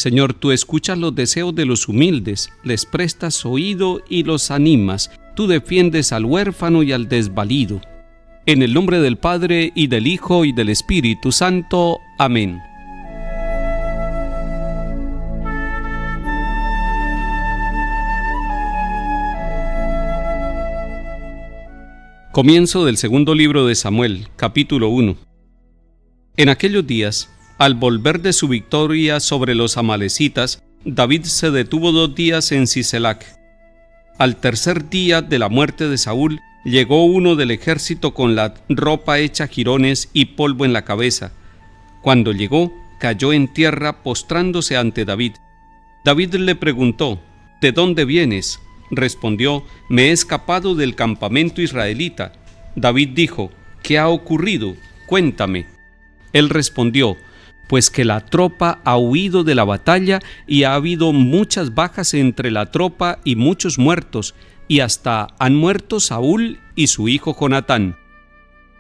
Señor, tú escuchas los deseos de los humildes, les prestas oído y los animas. Tú defiendes al huérfano y al desvalido. En el nombre del Padre, y del Hijo, y del Espíritu Santo. Amén. Comienzo del segundo libro de Samuel, capítulo 1. En aquellos días, al volver de su victoria sobre los amalecitas, David se detuvo 2 días en Siselac. Al tercer día de la muerte de Saúl, llegó uno del ejército con la ropa hecha jirones y polvo en la cabeza. Cuando llegó, cayó en tierra postrándose ante David. David le preguntó: ¿De dónde vienes? Respondió: me he escapado del campamento israelita. David dijo: ¿qué ha ocurrido? Cuéntame. Él respondió: pues que la tropa ha huido de la batalla y ha habido muchas bajas entre la tropa y muchos muertos, y hasta han muerto Saúl y su hijo Jonatán.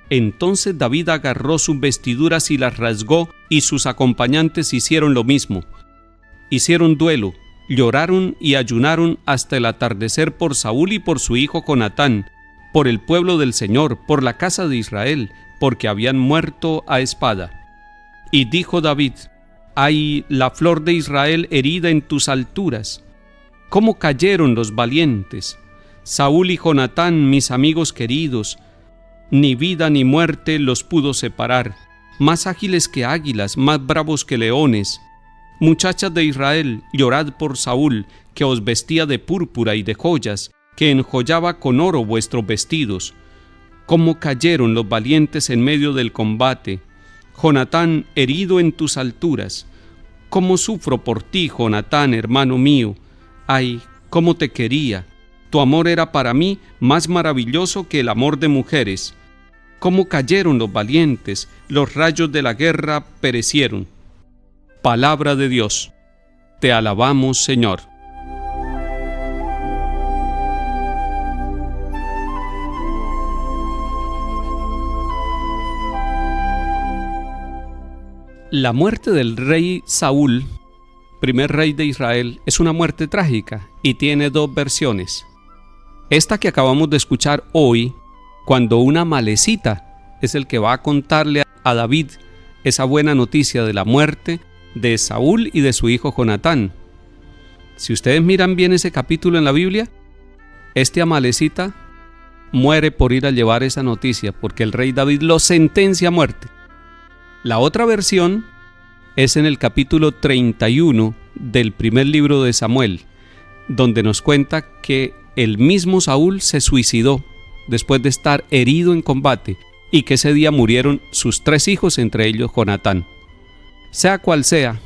Entonces David agarró sus vestiduras y las rasgó, y sus acompañantes hicieron lo mismo. Hicieron duelo, lloraron y ayunaron hasta el atardecer por Saúl y por su hijo Jonatán, por el pueblo del Señor, por la casa de Israel, porque habían muerto a espada. Y dijo David: ¡ay, la flor de Israel herida en tus alturas! ¿Cómo cayeron los valientes? Saúl y Jonatán, mis amigos queridos, ni vida ni muerte los pudo separar, más ágiles que águilas, más bravos que leones. Muchachas de Israel, llorad por Saúl, que os vestía de púrpura y de joyas, que enjollaba con oro vuestros vestidos. ¿Cómo cayeron los valientes en medio del combate? Jonatán, herido en tus alturas. ¿Cómo sufro por ti, Jonatán, hermano mío? Ay, cómo te quería. Tu amor era para mí más maravilloso que el amor de mujeres. ¿Cómo cayeron los valientes? Los rayos de la guerra perecieron. Palabra de Dios. Te alabamos, Señor. La muerte del rey Saúl, primer rey de Israel, es una muerte trágica y tiene 2 versiones. Esta que acabamos de escuchar hoy, cuando una amalecita es el que va a contarle a David esa buena noticia de la muerte de Saúl y de su hijo Jonatán. Si ustedes miran bien ese capítulo en la Biblia, este amalecita muere por ir a llevar esa noticia, porque el rey David lo sentencia a muerte. La otra versión es en el capítulo 31 del primer libro de Samuel, donde nos cuenta que el mismo Saúl se suicidó después de estar herido en combate y que ese día murieron sus 3 hijos, entre ellos Jonatán. Sea cual sea,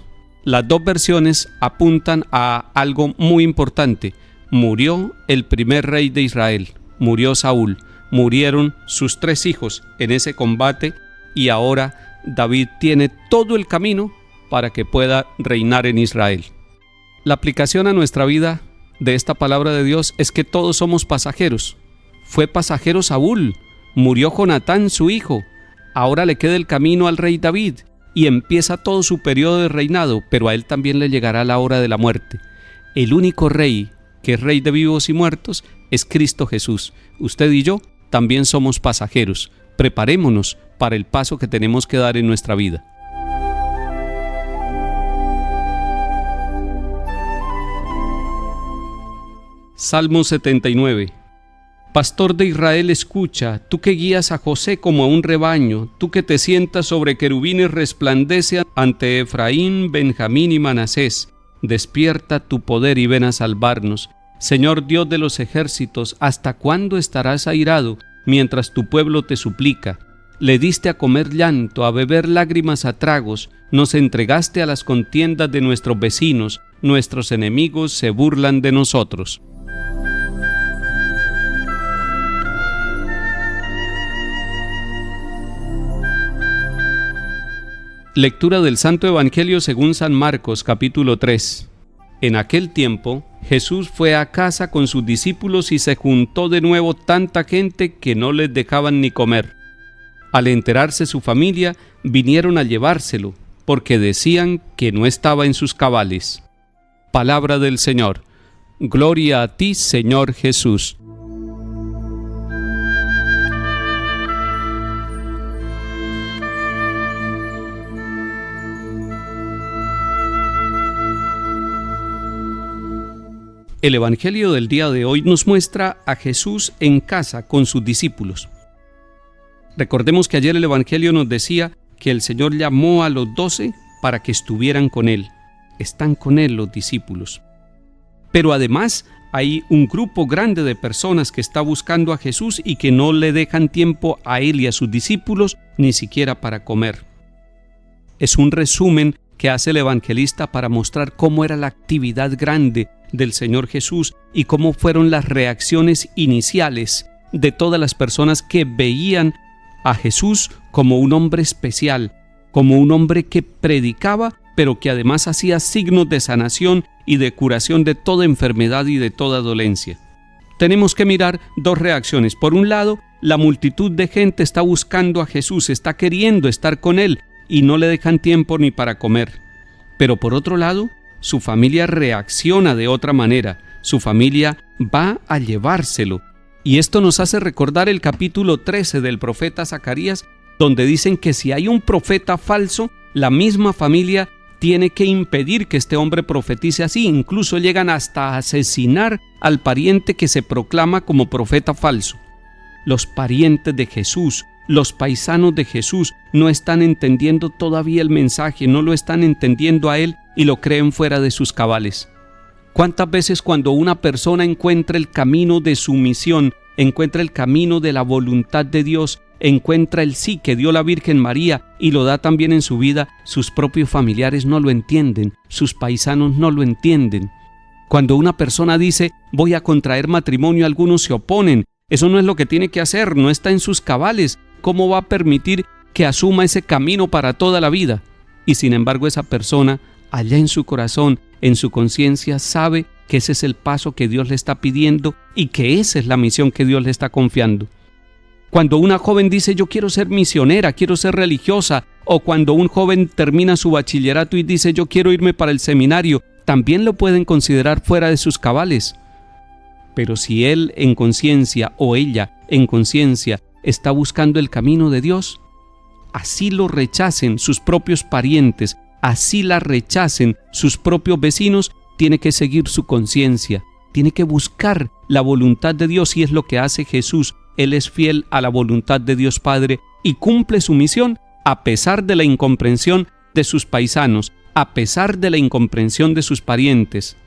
las 2 versiones apuntan a algo muy importante. Murió el primer rey de Israel, murió Saúl, murieron sus 3 hijos en ese combate, y ahora David tiene todo el camino para que pueda reinar en Israel. La aplicación a nuestra vida de esta palabra de Dios es que todos somos pasajeros. Fue pasajero Saúl, murió Jonatán su hijo, ahora le queda el camino al rey David y empieza todo su periodo de reinado, pero a él también le llegará la hora de la muerte. El único rey que es rey de vivos y muertos es Cristo Jesús. Usted y yo también somos pasajeros. Preparémonos para el paso que tenemos que dar en nuestra vida. Salmo 79. Pastor de Israel, escucha, tú que guías a José como a un rebaño, tú que te sientas sobre querubines, resplandece ante Efraín, Benjamín y Manasés. Despierta tu poder y ven a salvarnos. Señor Dios de los ejércitos, ¿hasta cuándo estarás airado mientras tu pueblo te suplica? Le diste a comer llanto, a beber lágrimas a tragos, nos entregaste a las contiendas de nuestros vecinos, nuestros enemigos se burlan de nosotros. Lectura del Santo Evangelio según San Marcos, capítulo 3. En aquel tiempo, Jesús fue a casa con sus discípulos y se juntó de nuevo tanta gente que no les dejaban ni comer. Al enterarse su familia, vinieron a llevárselo, porque decían que no estaba en sus cabales. Palabra del Señor. Gloria a ti, Señor Jesús. El Evangelio del día de hoy nos muestra a Jesús en casa con sus discípulos. Recordemos que ayer el Evangelio nos decía que el Señor llamó a los 12 para que estuvieran con Él. Están con Él los discípulos. Pero además hay un grupo grande de personas que está buscando a Jesús y que no le dejan tiempo a Él y a sus discípulos ni siquiera para comer. Es un resumen que hace el evangelista para mostrar cómo era la actividad grande del Señor Jesús y cómo fueron las reacciones iniciales de todas las personas que veían a Jesús como un hombre especial, como un hombre que predicaba, pero que además hacía signos de sanación y de curación de toda enfermedad y de toda dolencia. Tenemos que mirar dos reacciones. Por un lado, la multitud de gente está buscando a Jesús, está queriendo estar con Él y no le dejan tiempo ni para comer. Pero por otro lado, su familia reacciona de otra manera. Su familia va a llevárselo. Y esto nos hace recordar el capítulo 13 del profeta Zacarías, donde dicen que si hay un profeta falso, la misma familia tiene que impedir que este hombre profetice así. Incluso llegan hasta asesinar al pariente que se proclama como profeta falso. Los parientes de Jesús, los paisanos de Jesús, no están entendiendo todavía el mensaje, no lo están entendiendo a Él y lo creen fuera de sus cabales. ¿Cuántas veces cuando una persona encuentra el camino de su misión, encuentra el camino de la voluntad de Dios, encuentra el sí que dio la Virgen María y lo da también en su vida, sus propios familiares no lo entienden, sus paisanos no lo entienden? Cuando una persona dice, voy a contraer matrimonio, algunos se oponen. Eso no es lo que tiene que hacer, no está en sus cabales. ¿Cómo va a permitir que asuma ese camino para toda la vida? Y sin embargo esa persona, allá en su corazón, en su conciencia, sabe que ese es el paso que Dios le está pidiendo y que esa es la misión que Dios le está confiando. Cuando una joven dice, yo quiero ser misionera, quiero ser religiosa, o cuando un joven termina su bachillerato y dice, yo quiero irme para el seminario, también lo pueden considerar fuera de sus cabales. Pero si él en conciencia o ella en conciencia está buscando el camino de Dios, así lo rechacen sus propios parientes, así la rechacen sus propios vecinos, tiene que seguir su conciencia, tiene que buscar la voluntad de Dios, y es lo que hace Jesús. Él es fiel a la voluntad de Dios Padre y cumple su misión a pesar de la incomprensión de sus paisanos, a pesar de la incomprensión de sus parientes.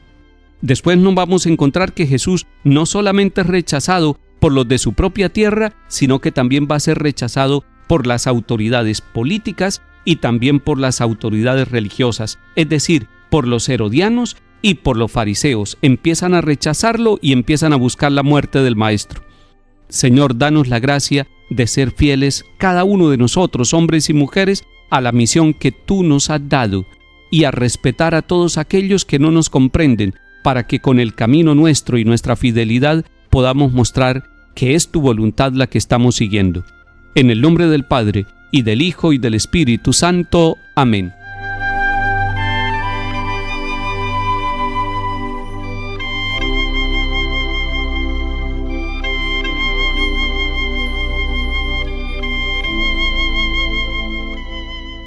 Después nos vamos a encontrar que Jesús no solamente es rechazado por los de su propia tierra, sino que también va a ser rechazado por las autoridades políticas y también por las autoridades religiosas, es decir, por los herodianos y por los fariseos. Empiezan a rechazarlo y empiezan a buscar la muerte del Maestro. Señor, danos la gracia de ser fieles, cada uno de nosotros, hombres y mujeres, a la misión que tú nos has dado y a respetar a todos aquellos que no nos comprenden, para que con el camino nuestro y nuestra fidelidad podamos mostrar que es tu voluntad la que estamos siguiendo. En el nombre del Padre, y del Hijo, y del Espíritu Santo. Amén.